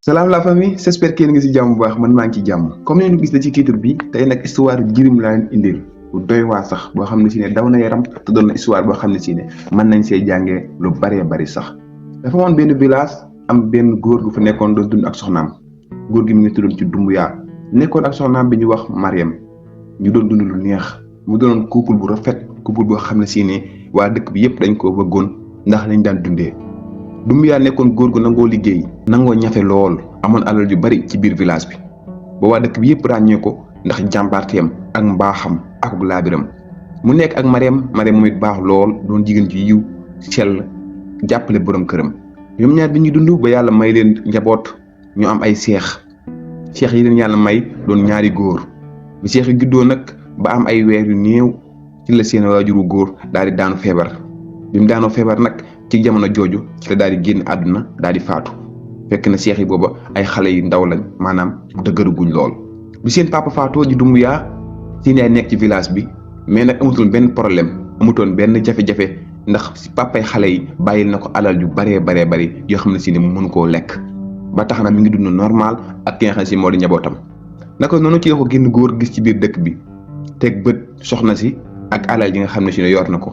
Salam la famille, j'espère que yéen ngi ci jàmm bu baax man maa ngi ci jàmm comme ni ñu gis la ci titre bi tey nag histoire jirim laa leen indil bu doy waa sax boo xam ne si ne daw na yaram te doon na histoire boo xam ne si ne mën nañ see jàngee lu bëree bëri sax. dafa woon benn village am benn góor gu fa nekkoon doon dund ak soxnaam góor gi mi ngi tuddoon ci Dumbuya nekkoon ak soxnaam bi ñu wax Mariam ñu doon dund lu neex mu doonoon couple bu rafet couple boo xam ne si ne waa dëkk bi yëpp dañ koo bëggoon ndax lañ daan dundee. Dumbuya nekkoon góor gu nangoo liggéey nangoo ñafe lool amoon alal yu bari ci biir village bi ba waa dëkk bi yëpp ràññee ko ndax jàmbaarteem ak mbaaxam ak laabiram mu nekk ak Mariam moom it baax lool doon jigéen ji yiw sell jàppale borom këram ñoom ñaar bi ñuy dund ba yàlla may leen njaboot ñu am ay seex yi leen yàlla may doon ñaari góor bi seex yi juddoo nag ba am ay weer yu néew ci la seen waajuru góor daal di daanu feebar bi mu daanoo feebar nag ci jamono jooju ci la daal di génn àdduna daal di faatu fekk na seex yi booba ay xale yu ndaw lañ maanaam dëgëraguñ lool. bi seen papa faatoo di Dumbuya seen yaay nekk ci village bi mais nag amutoon benn problème amutoon benn jafe-jafe ndax si papay xale yi bàyyil na ko alal yu baree bari yoo xam ne si ne mu mën koo lekk ba tax na mi ngi dund normal ak ki nga xam ne si moo di njabootam. naka noonu ci la ko génn góor gis ci biir dëkk bi teg bët soxna si ak alal yi nga xam ne si ne yor na ko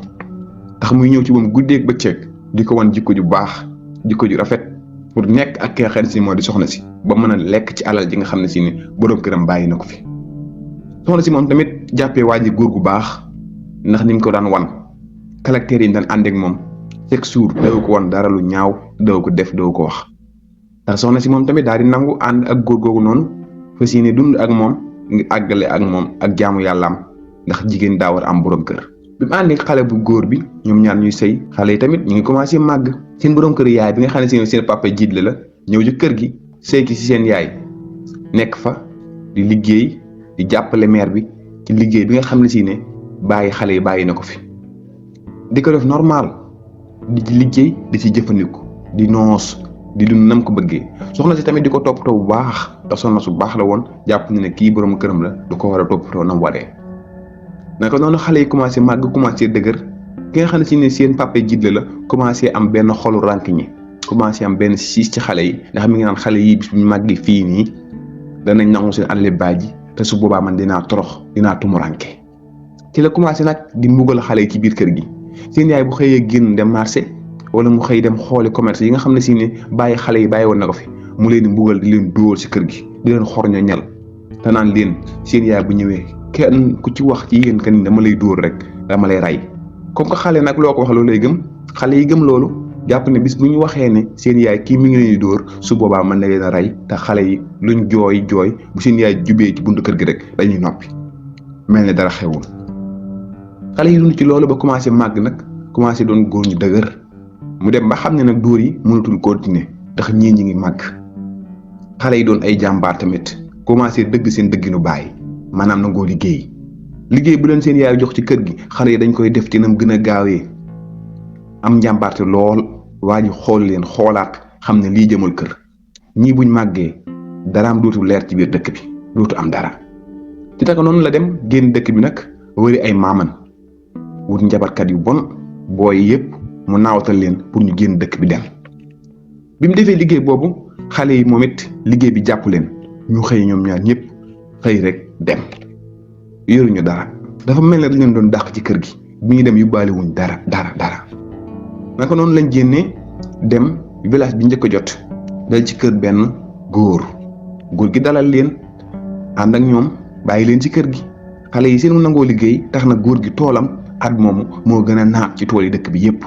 tax muy ñëw ci moom guddeeg bëccëg di ko wan jikko ju baax jikko ju rafet pour nekk ak ki nga xam ne si moo di soxna si ba mën a lekk ci alal ji nga xam ne si ne borom këram bàyyi na ko fi. soxna si moom tamit jàppee waa ji góor gu baax ndax ni mu ko daan wan caractère yi daan ànd ak moom chaque jour daw ko wan dara lu ñaaw daw ko def daw ko wax ndax soxna si moom tamit daal di nangu ànd ak góor googu noonu fas yéene dund ak moom ngi àggale ak moom ak jaamu yàllaam ndax jigéen daa war am borom kër. bi mu àndee xale bu góor bi ñoom ñaar ñuy sëy xale yi tamit ñu ngi commencé màgg seen borom kër yaay bi nga xam ne seen papa jiitle la ñëw ci kër gi sëy ki ci seen yaay nekk fa di liggéey di jàppale mère bi ci liggéey bi nga xam ne si ne bàyyi xale yi bàyyi na ko fi di ko def normal di ci liggéey di ci jëfandiku di noos di dund nam ko bëggee soxna si tamit di ko toppatoo bu baax te soxna su baax la woon jàpp ne kii borom këram la du ko war a toppatoo nam waree. naka noonu xale yi commencé màgg commencé dëgër ki nga xam ne si ne seen papa jiitle la commencé am benn xolu rànk ñi commencé am benn siis ci xale yi ndax mi ngi naan xale yi bis bu ñu màggee fii nii danañ nangu seen alal baaji te su boobaa man dinaa torox dinaa tumuranke ci la commencé nag di mbugal xale yi ci biir kër gi seen yaay bu xëyee génn dem marché wala mu xëy dem xooli commerce yi nga xam ne si ne bàyyi xale yi bàyyi woon na ko fi mu leen di mbugal di leen dóor ci kër gi di leen xor ño ñal te naan leen seen yaay bu ñëwee kenn ku ci wax ci yéen kan dama lay dóor rek dama lay rey comme que xale nag loo ko wax loolu lay gëm xale yi gëm loolu jàpp ne bis bu ñu waxee ne seen yaay kii mi ngi leen di dóor su boobaa mën na leen a rey te xale yi luñ jooy bu seen yaay jubee ci buntu kër gi rek dañuy noppi mel ne dara xewul. xale yi dund ci loolu ba commencé màgg nag commencé doon góor ñu dëgër mu dem ba xam ne nag dóor yi mënatul continuer ndax ñii ñi ngi màgg xale yi doon ay jàmbaar tamit commencé dëgg seen dëgginu baay maanaam nangoo liggéey bu leen seen yaay jox ci kër gi xale yi dañ koy def ci nam gën a gaawee am njàmbaarte lool waa ji xool leen xoolaat xam ne lii jëmal kër ñii buñ màggee daraam dootu leer ci biir dëkk bi dootu am dara ci taka noonu la dem génn dëkk bi nag wëri ay maaman wut njabarkat yu bon booy yëpp mu naawatal leen pour ñu génn dëkk bi dem bi mu defee liggéey boobu xale yi moom it liggéey bi jàpp leen ñu xëy ñoom ñaar ñëpp xëy rek dem yoruñu dara dafa mel ne dañ leen doon dàq ci kër gi bi ñu dem yóbbaale wuñ dara naka noonu lañ génnee dem village bi njëkk a jot dal ci kër benn góor gi dalal leen ànd ak ñoom bàyyi leen ci kër gi xale yi seen mu nangoo liggéey tax na góor gi toolam at moomu moo gën a naat ci tool yi dëkk bi yépp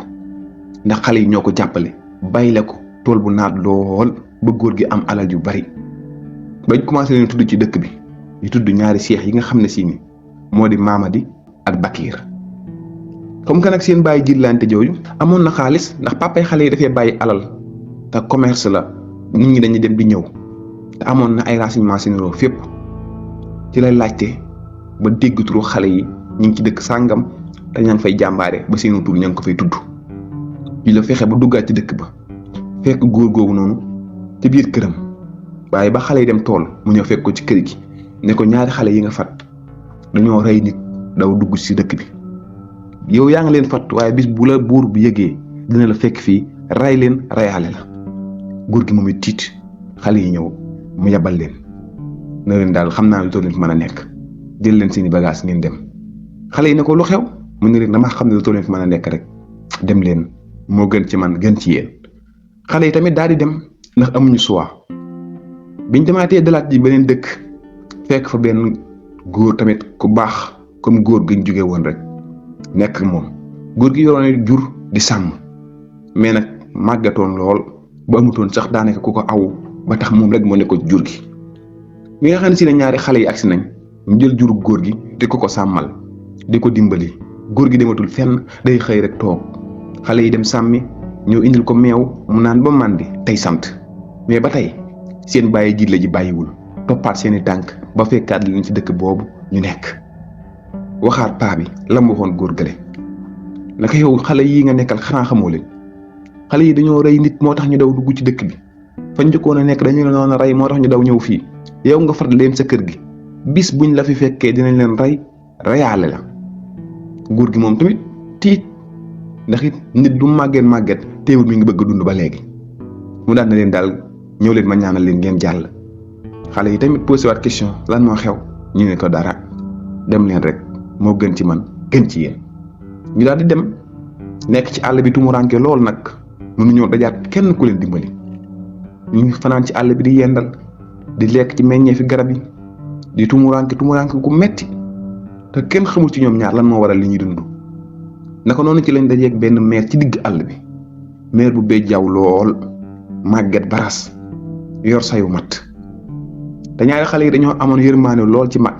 ndax xale yi ñoo ko jàppale bàyyi la ko tool bu naat lool ba góor gi am alal yu bari bañ commencé leen tudd ci dëkk bi di tudd ñaari seex yi nga xam ne si ni moo di Mamadi ak Bakir comme que nag seen bàyyi jiitlante jooju amoon na xaalis ndax papay xale yi dafay bàyyi alal te commerce la nit ñi dañuy dem di ñëw te amoon na ay renseignements généraux fépp ci lay laajte ba dégg turu xale yi ñu ngi ci dëkk sàngam te ña ngi fay jàmbaare ba seenu tur ña ngi ko fay tudd ci la fexe ba duggaat ci dëkk ba fekk góor googu noonu ci biir këram waaye ba xale yi dem tool mu ñëw fekk ko ci kër gi ne ko ñaari xale yi nga fat dañoo rey nit daw dugg ci dëkk bi yow yaa ngi leen fat waaye bis bu la buur bu yëgee dina la fekk fii ray leen rayaale la góor gi moom it tiit xale yi ñëw mu yabal leen na leen daal xam naa lu toll leen fi mën a nekk jël leen seeni bagage ngeen dem xale yi ne ko lu xew mu ne leen damaa xam ne lu toll leen fi mën a nekk rek dem leen moo gën ci man gën ci yéen xale yi tamit daal di dem ndax amuñu choix biñ demaatee dalaat ji beneen dëkk fekk fa benn góor tamit ku baax comme góor giñ jóge woon rek nekk moom góor gi yoroon jur di sàmm mais nag màggatoon lool ba amutoon sax daanaka ku ko aw ba tax moom rek moo nekkoon jur gi mi nga xam ne si ne ñaari xale yi agsi nañ ñu jël juru góor gi di ko sàmmal di ko dimbali góor gi dematul fenn day xëy rek toog xale yi dem sàmmi ñëw indil ko meew mu naan ba màndi tey sant mais ba tey seen bàyyi jiit la ji bàyyiwul toppaat seeni tànk ba fekkaat leen ci dëkk boobu ñu nekk waxaat paa bi la mu waxoon góor gële naka yow xale yii nga nekkal xanaa xamoo leen xale yi dañoo rey nit moo tax ñu daw dugg ci dëkk bi fañ njëkkoon a nekk dañu leen doon rey moo tax ñu daw ñëw fii yow nga far leen sa kër gi bis buñ la fi fekkee dinañ leen rey reyaale la góor gi moom tamit tiit ndax it nit du màgget teewul mi ngi bëgg dund ba léegi mu daal na leen daal ñëw leen ma ñaanal leen ngeen jàll xale yi tamit posé waat question lan moo xew ñu ne ko dara dem leen rek moo gën ci man gën ci yéen ñu daal di dem nekk ci àll bi tumuranke lool nag mënuñoo dajaat kenn ku leen dimbali ñu ngi fanaan ci àll bi di yendal di lekk ci meññeefi garab yi di tumuranke gu metti te kenn xamul ci ñoom ñaar lan moo waral li ñuy dund naka noonu ci lañ dajeeg benn meer ci digg àll bi meer bu bee jaww lool màgget baras yor sayu mat te ñaari xale yi dañoo amoon yërmaane lool ci mag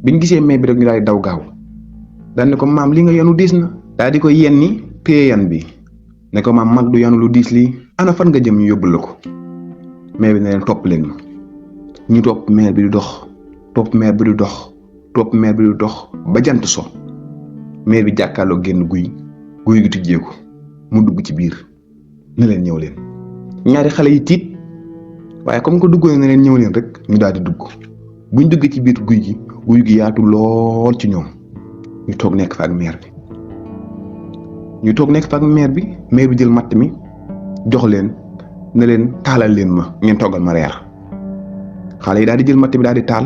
biñ gisee meer bi rek ñu daal di daw gaaw daal ne ko maam li nga yanu diis na daal di ko yenni téye yan bi ne ko maam mag du yanu lu diis lii ana fan nga jëm ñu yóbbul la ko meer bi ne leen topp leen ma ñu topp meer bi di dox topp meer bi di dox topp meer bi di dox ba jant so meer bi jàkkaarloo génn guy gi tijjeeku mu dugg ci biir ne leen ñëw leen ñaari xale yi tiit waaye comme que duggoon ne leen ñëw leen rek ñu daal di dugg buñ dugg ci biir guy gi yaatu lool ci ñoom ñu toog nekk fa ak meer bi meer bi jël matt mi jox leen ne leen taalal leen ma ngeen toggal ma reer xale yi daal di jël matt bi daal di taal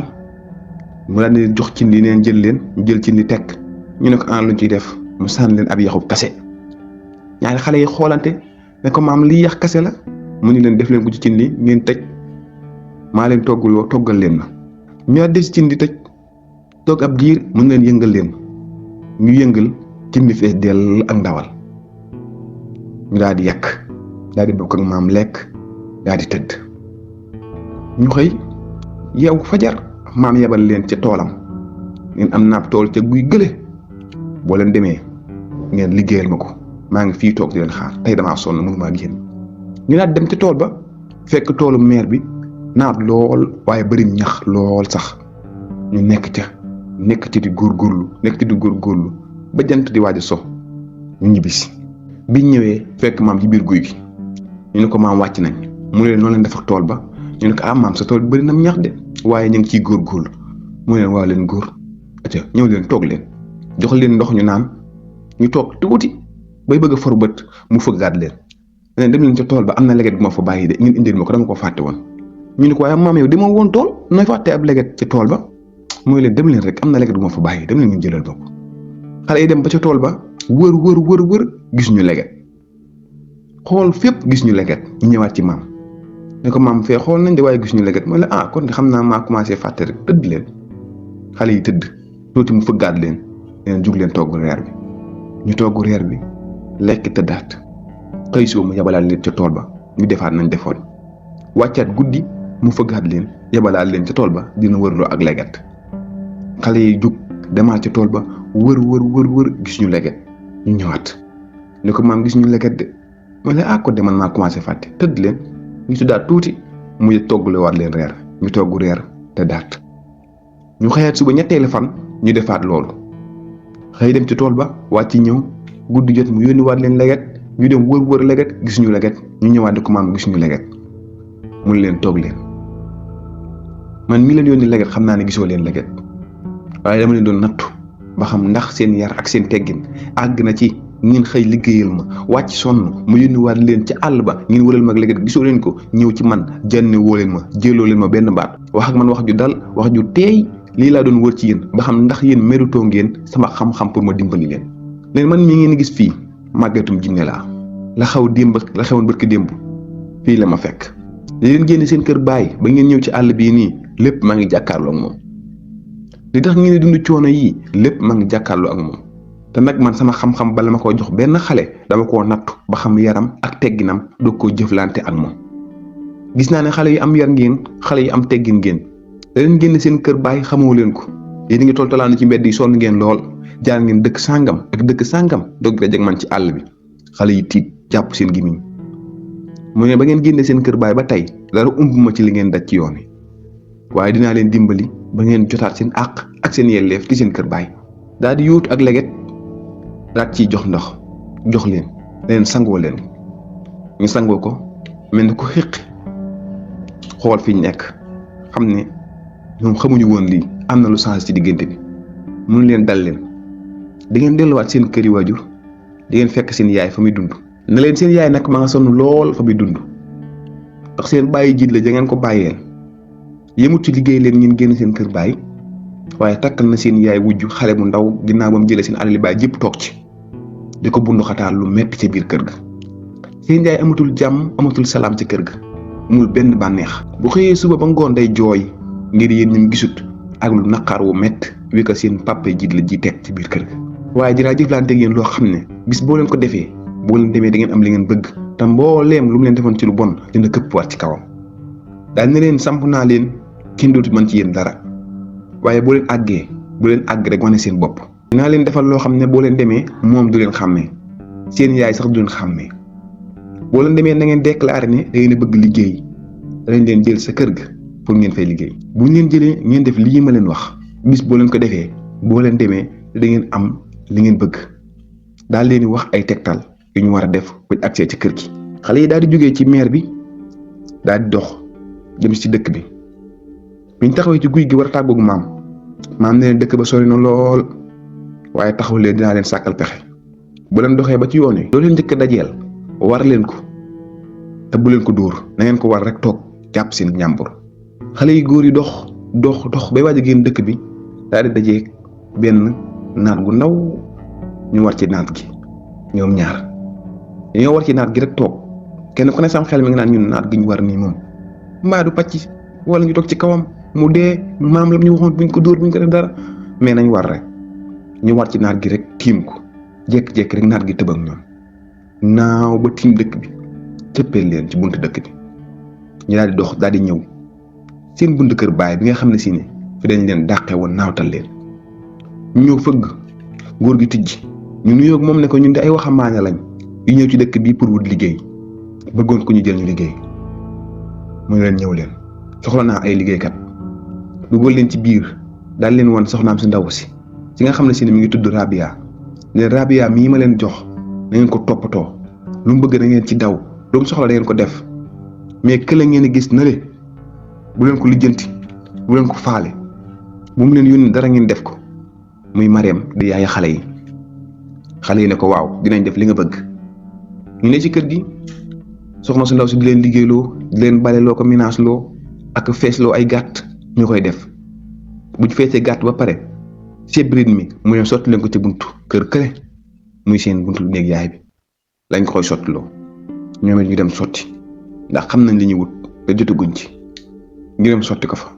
mu daal di jox cin li neen jël leen ñu jël cin li tekk ñu ne ko an luñ ciy def mu sànni leen ab yaxub kase ñaari xale yi xoolante ne ko maam lii yax kase la mu ñu leen def leen ko ci cin li ngeen tëj maa leen toggal leen ma ñu daal des cin di tëj toog ab diir mun leen yëngal leen ñu yëngal cin li fees dell ak ndawal ñu daal di yàq daal di bokk ak maam lekk daal di tëdd ñu xëy yeewu fajar maam yebal leen ca toolam ngeen am naab tool ca guy gële boo leen demee ngeen liggéeyal ma ko maa ngi fii toog di leen xaar tey damaa sonn mënumaa génn ñu daal dem ca tool ba fekk toolu meer bi naat lool waaye bëri ñax lool sax ñu nekk ci di góorgóorlu ba jant di waaj a so ñu ñibbisi biñ ñëwee fekk maam ci biir guy gi ñu ne ko maam wàcc nañ mu ne leen noonu leen def ak tool ba ñu ne ko maam sa tool bi bëri na ñax de waaye ñu ngi ciy góorgóorlu mu ne leen waa leen góor aca ñëw leen toog leen jox leen ndox ñu naan ñu toog tuuti bay bëgg a for bët mu fëggaat leen ne dem leen ca tool ba am na leget bu ma fa bàyyi de ngeen indil ma ko dama ko fàtte woon ñu ne ko waaye maam yow demoo woon tool nooy fàtte ab leget ca tool ba mooy leen dem leen rek am na leget bu ma fa bàyyi dem leen ngeen jëlal ba ko xale yi dem ba ca tool ba wër gis ñu leget xool fépp gis ñu leget ñu ñëwaat ci maam ne ko maam fee xool nañ de waaye gis ñu leget mooy la kon de xam naa maa commencé fàtte rek tëdd leen xale yi tëdd tuuti mu fëggaat leen leen jug leen togg reer bi ñu togg reer bi lekk tëddaat xëy suba mu yabalaat leen ca tool ba ñu defaat nañ defoon wàccaat guddi mu fëggaat leen yabalaat leen ca tool ba dina wërloo ak leget xale yi jug demaat ca tool ba wër gis ñu leget ñu ñëwaat ne ko maam gis ñu leget de mooy la ko de man maa commencé fàtte tëdd leen ñu tuddaat tuuti mu toggule waat leen reer ñu togg reer tëddaat ñu xëyaat suba ñetteelu fan ñu defaat loolu xëy dem ci tool ba wàcc ñëw guddi jot mu yónni waat leen leget ñu dem wër leget gis ñu leget ñu ñëwaat di ko maam gis ñu leget mun leen toog leen man mi leen yónni leget xam naa ne gisoo leen leget waaye dama leen doon nattu ba xam ndax seen yar ak seen teggin àgg na ci ngeen xëy liggéeyal ma wàcc sonn mu yónniwaat leen ci àll ba ngeen wëral ma léegi gisoo leen ko ñëw ci man jànne woo leen ma jëloo leen ma benn baat wax ak man wax ju dal wax ju teey lii laa doon wër ci yéen ba xam ndax yéen méritoo ngeen sama xam-xam pour ma dimbali leen. leen man mii ngeen gis fii màggatum jinne laa la xaw démb la xewoon barki démb fii la ma fekk li leen génne seen kër baay ba ngeen ñëw ci àll bii nii lépp maa ngi jàkkaarloo ak moom li tax ngeen di dund coono yii lépp maa ngi jàkkaarloo ak moom te nag man sama xam-xam bala ma koo jox benn xale dama koo nattu ba xam yaram ak tegginam doog koo jëflante ak moom gis naa ne xale yu am yar ngeen xale yu am teggin ngeen da leen génne seen kër baay xamoo leen ko yéen a ngi toltalaanu ci mbedd yi sonn ngeen lool jaar ngeen dëkk sàngam ak dëkk sàngam doog la jeg man ci àll bi xale yi tiit jàpp seen gimiñ mu ne ba ngeen génne seen kër baay ba tey dara umbuma ci li ngeen daj ci yoon wi waaye dinaa leen dimbali ba ngeen jotaat seen àq ak seen yelleef ci seen kër baay daal di yóotu ak leget daal ciy jox ndox jox leen sangoo leen ñu sangoo ko mel ni ko xiqi xool fi ñu nekk xam ne ñoom xamuñu woon lii am na lu changé ci diggante bi mun leen dal leen di ngeen delluwaat seen kër yi waajur di ngeen fekk seen yaay fa muy dund ne leen seen yaay nag ma nga sonn lool fa muy dund ndax seen bàyyi jiit la ja ngeen ko bàyyeel yëmut ci liggéey leen ngeen génn seen kër baay waaye takkal na seen yaay wujju xale bu ndaw ginnaaw ba mu jëlee seen alali baay jëpp toog ci di ko bundu xataal lu metti ca biir kër ga seen yaay amatul jàmm amatul salaam ci kër ga amul benn bànneex bu xëyee suba ba ngoon day jooy ngir yéen ñim gisut ak lu naqar wu métti wi ko seen papa jiit la ji teg ci biir kër ga waaye dinaa jëflante ak yéen loo xam ne bis boo leen ko defee boo leen demee da ngeen am li ngeen bëgg te mbooleem lu mu leen defoon ci lu bon dina këppwaat ci kawam daal ne leen samp naa leen kenn dootu mën ci yéen dara waaye boo leen àgg rek wane seen bopp dinaa leen defal loo xam ne boo leen demee moom du leen xàmmee seen yaay sax du leen xàmmee boo leen demee na ngeen déclaré ne da ngeen a bëgg liggéey dañ leen jël sa kër ga pour ngeen fay liggéey bu ñu leen jëlee ngeen def lii ma leen wax bis boo leen ko defee boo leen demee da ngeen am li ngeen bëgg daal leen di wax ay tegtal yu ñu war a def buñ accès ci kër gi. xale yi daal di jógee ci maire bi daal di dox jëm ci dëkk bi biñ taxawee ci guy gi war a tàggoog maam ne leen dëkk ba sori na lool waaye taxaw leen dinaa leen sàkkal pexe bu leen doxee ba ci yoon wi. loo leen njëkk a dajeel war leen ko te bu leen ko dóor na ngeen ko war rek toog jàpp seen ñàmbur. xale yi góor yi dox bay waaj a génn dëkk bi daal di dajee benn naat gu ndaw ñu war ci naat gi ñoom ñaar dañoo war ci naat gi rek toog kenn ku ne sam xel mi nga naan ñun naat gi ñu war nii moom mbaa du pàcc wala ñu toog ci kawam mu dee maam la ñu waxoon buñ ko dóor buñ ko def dara mais nañ war rek ñu war ci naat gi rek tiim ko jékki-jékki rek naat gi tëb ak ñoom naaw ba tiim dëkk bi cëppeel leen ci buntu dëkk bi ñu daal di dox daal di ñëw seen buntu kër baay bi nga xam ne si ne fi dañ leen dàqee woon naawtal leen ñu ñëw fëgg góor gi tijji ñu nuyoo moom ne ko ñun de ay waxambaane lañ yu ñëw ci dëkk bii pour wut liggéey bëggoon ko ñu jël ñu liggéey mu leen ñëw leen soxla naa ay liggéeykat dugal leen ci biir daal leen woon soxnaam si ndaw si nga xam ne si ne mi ngi tudd Rabia leen Rabia mii ma leen jox na ngeen ko toppatoo lu mu bëgg da ngeen ci daw lu mu soxla da ngeen ko def mais kële ngeen gis na le bu leen ko lijjanti bu leen ko faale bu mu leen yónni dara ngeen def ko muy Mariam di yaay xale yi ne ko waaw dinañ def li nga bëgg. ñu ne ci kër gi soxna su ndaw si di leen liggéeyloo di leen baleloo ko ménage loo ak feesloo ay gàtt ñu koy def bu feesee gàtt ba pare sébrit mi mu leen sotti leen ko ci buntu kër kële muy seen buntu néeg yaay bi lañ ko koy sottiloo ñoom it ñu dem sotti ndax xam nañ li ñuy wut te jotaguñ ci ñu dem sotti ko fa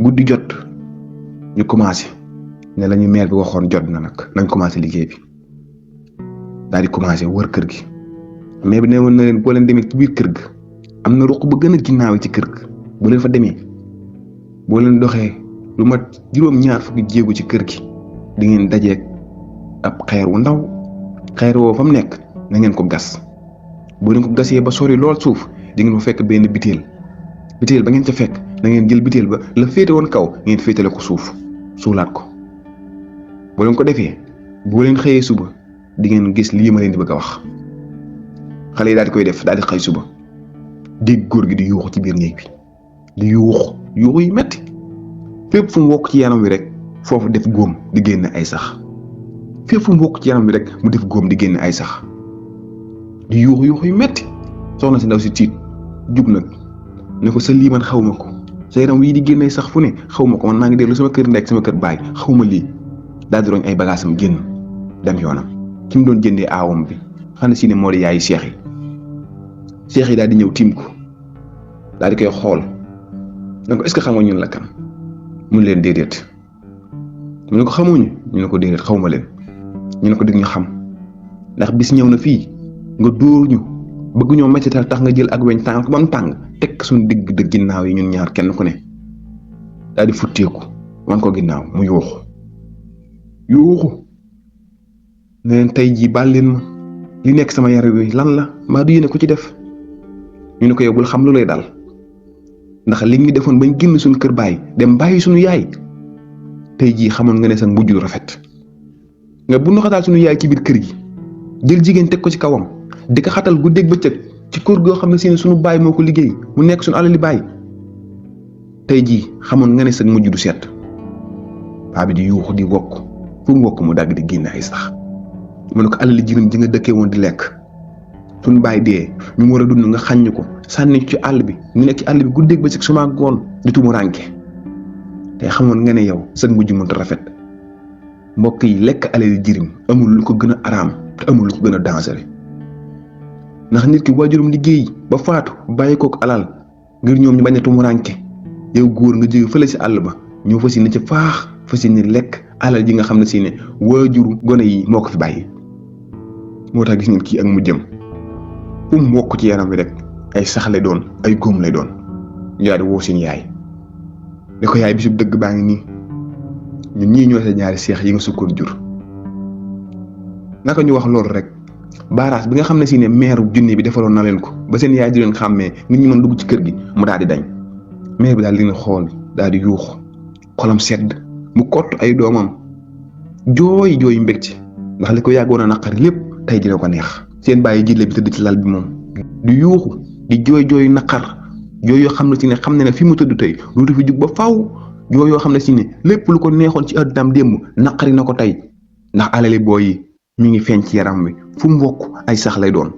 guddi jot ñu commencé ne la ñu maire bi waxoon jot na nag nañ commencé liggéey bi daal di commencé wër kër gi mais bi ne woon na leen boo leen demee ci biir kër ga am na ruq ba gën a ginnaaw ci kër ga bu leen fa demee boo leen doxee lu mat juróom-ñaar fukki jéegu ci kër gi di ngeen dajeeg ab xeer wu ndaw xeer woo fa mu nekk na ngeen ko gas boo leen ko gasee ba sori lool suuf di ngeen fa fekk benn biteel ba ngeen ca fekk na ngeen jël biteel ba la féete woon kaw ngeen féetale ko suuf suulaat ko boo leen ko defee boo leen xëyee suba di ngeen gis lii ma leen di bëgg a wax. xale yi daal di koy def daal di xëy suba dégg góor gi di yuuxu ci biir néeg bi di yuuxu yi metti fépp fu mu wokk ci yaram wi rek foofu def góom di génn ay sax fépp fu mu wokk ci yaram bi rek mu def góom di génne ay sax di yuuxu yu metti soxna si ndaw si tiit jug nag ne ko sa lii man xaw ma ko sa yaram wii di génne sax fu ne xaw ma ko man maa ngi dellu sama kër ndey ak sama kër baay xaw ma lii daal di roñ ay bagaasam génn dem yoonam ki mu doon jëndee aawam bi xam ne si ne moo di yaayi seex yi daal di ñëw tiim ko daal di koy xool ne ko est-ce que xam nga ñun la kan mun leen déedéet mu ne ko xamuñu ñu ne ko déedéet xaw ma leen ñu ne ko dig ñu xam ndax bis ñëw na fii nga dóor ñu bëgg ñoo mettital tax nga jël ak weñ tàng ko ba mu tàng teg suñu digg dëgg ginnaaw yi ñun ñaar kenn ku ne daal di futteeku wan ko ginnaaw mu yuuxu ne leen tey jii baal leen ma li nekk sama yaram wi lan la maa du yéene ko ci def ñu ne ko yow bul xam lu lay dal ndax li ñu defoon bañ génn suñu kër baay dem bàyyi suñu yaay tey jii xamoon nga ne sa mujj du rafet nga bu ñu xataal suñu yaay ci biir kër gi jël jigéen teg ko ci kawam di ko xatal guddeeg bëccëg ci kër goo xam ne si ne suñu baay moo ko liggéey mu nekk suñu alali baay tey jii xamoon nga ne sa mujj du set paa bi di yuuxu di wokk fu mu wokk mu dagg di génn ay sax mu ne ko alali jirim ji nga dëkkee woon di lekk suñu baay dee ñu war a dund nga xàññ ko sànni ci àll bi ñu nekk ci àll bi guddeeg bëccëg suma goon di tumu rànke te xamoon nga ne yow sa mujj mënut a rafet mbokk yi lekk alali jirim amul lu ko gën a araam te amul lu ko gën a dangereux ndax nit ki waajurum liggéey ba faatu bàyyi kook alal ngir ñoom ñu bañ a tumu rànke yow góor nga jóge fële si àll ba ñëw fas yéene ci faax fas yéene lekk alal ji nga xam ne si ne waajuru gone yi moo ko fi bàyyi moo tax gis ngeen kii ak mu jëm fu mu wokk ci yaram bi rek ay sax lay doon ay góom lay doon ñu daal di woo seen yaay ne ko yaay bisub dëgg baa ngi nii ñun ñii ñoo sa ñaari seex yi nga sukkoon jur naka ñu wax loolu rek baaraas bi nga xam ne si ne maire junne bi defaloon na leen ko ba seen yaay di leen xàmmee nit ñi mën dugg ci kër gi mu daal di dañ maire bi daal di leen xool daal di yuux xolam sedd mu kott ay doomam jooy mbégte ndax li ko yàggoon a naqari lépp tey ji la ko neex seen bàyyi jille bi tëdd ci lal bi moom di yuuxu di jooy naqar jooy yoo xam ne si ne xam ne ne fi mu tëdd tey dootu fi jug ba faaw jooy yoo xam ne si ne lépp lu ko neexoon ci àddunaam démb naqari na ko tey ndax alali booy yi mi ngi feeñ ci yaram wi fu mu wokk ay sax lay doon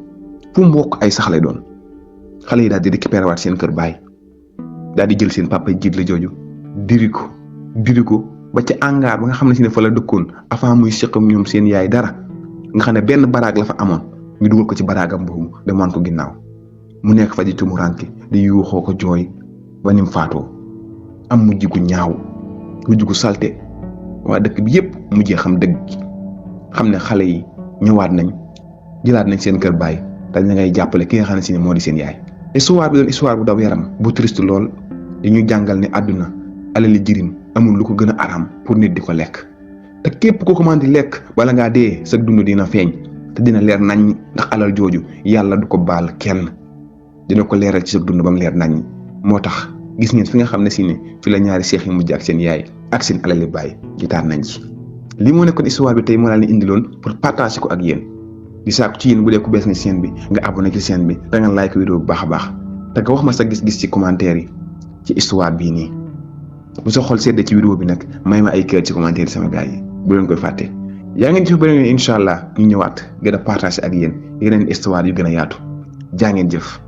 xale yi daal di récupéré waat seen kër baay daal di jël seen papa jiit la jooju diri ko ba ca angaar ba nga xam ne si ne fa la dëkkoon avant muy sëqam ñoom seen yaay dara nga xam ne benn baraag la fa amoon ñu dugal ko ci baraagam boobu dem wan ko ginnaaw mu nekk fa di tumuranke di yuuxoo ko jooy ba ni mu faatoo am mujj gu ñaaw mujj gu salte waa dëkk bi yépp mujjee xam dëgg gi xam ne xale yi ñëwaat nañ jëlaat nañ seen kër baay te ñu ngay jàppale ki nga xam ne si ne moo di seen yaay. histoire bi doon histoire bu daw yaram bu triste lool dañuy jàngal ne àdduna alali jirim amul lu ko gën a araam pour nit di ko lekk te képp koo ko mën di lekk bala ngaa dee sa dund dina feeñ te dina leer nañ ndax alal jooju yàlla du ko baal kenn dina ko leeral ci sa dund ba mu leer nañ moo tax gis ngeen fi nga xam ne si ne fi la ñaari seex yi mujj ak seen yaay ak seen alali baay gitaar nañ ci. li moo nekkoon histoire bi tey moo daal di indiloon pour partager ko ak yéen di saako ci yéen bu dee ku bees nga chaîne bi nga abonné ci chaîne bi da nga like vidéo bu baax a baax te nga wax ma sa gis-gis ci commentaire yi ci histoire bii nii bu sa xol sedd ci vidéo bi nag may ma ay kër ci commentaire yi sama gars yi bu leen koy fàtte yaa ngeen ci fa beneen incha allah ñu ñëwaat gën a partager ak yéen yeneen histoire yu gën a yaatu jaa ngeen jëf.